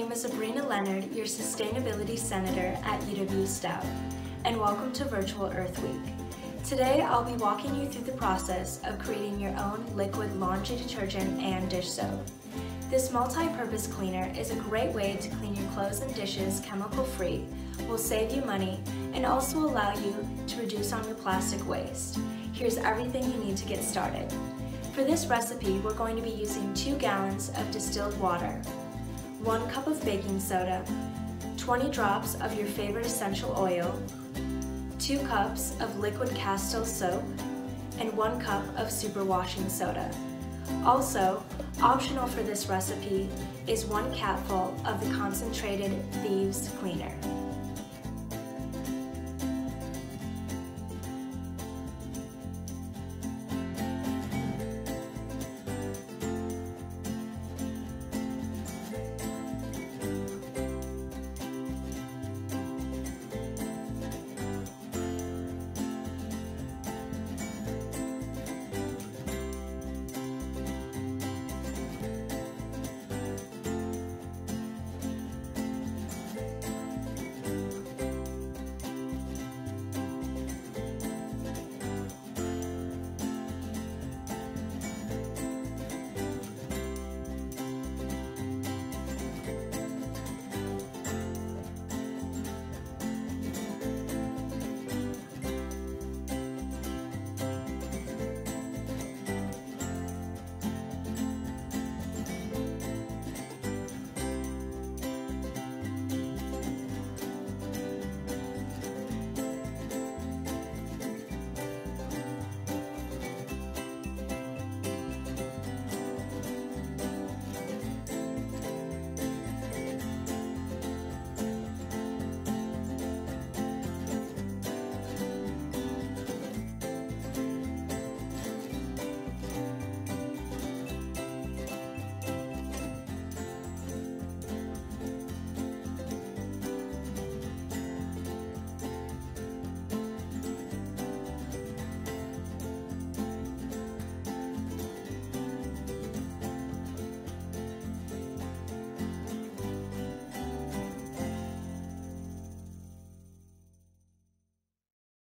name is Abrina Leonhard, your Sustainability Senator at UW-Stout, and welcome to Virtual Earth Week. Today I'll be walking you through the process of creating your own liquid laundry detergent and dish soap. This multi-purpose cleaner is a great way to clean your clothes and dishes chemical-free, will save you money, and also allow you to reduce on your plastic waste. Here's everything you need to get started. For this recipe, we're going to be using 2 gallons of distilled water, 1 cup of baking soda, 20 drops of your favorite essential oil, 2 cups of liquid Castile soap, and 1 cup of superwashing soda. Also, optional for this recipe is 1 capful of the concentrated Thieves cleaner.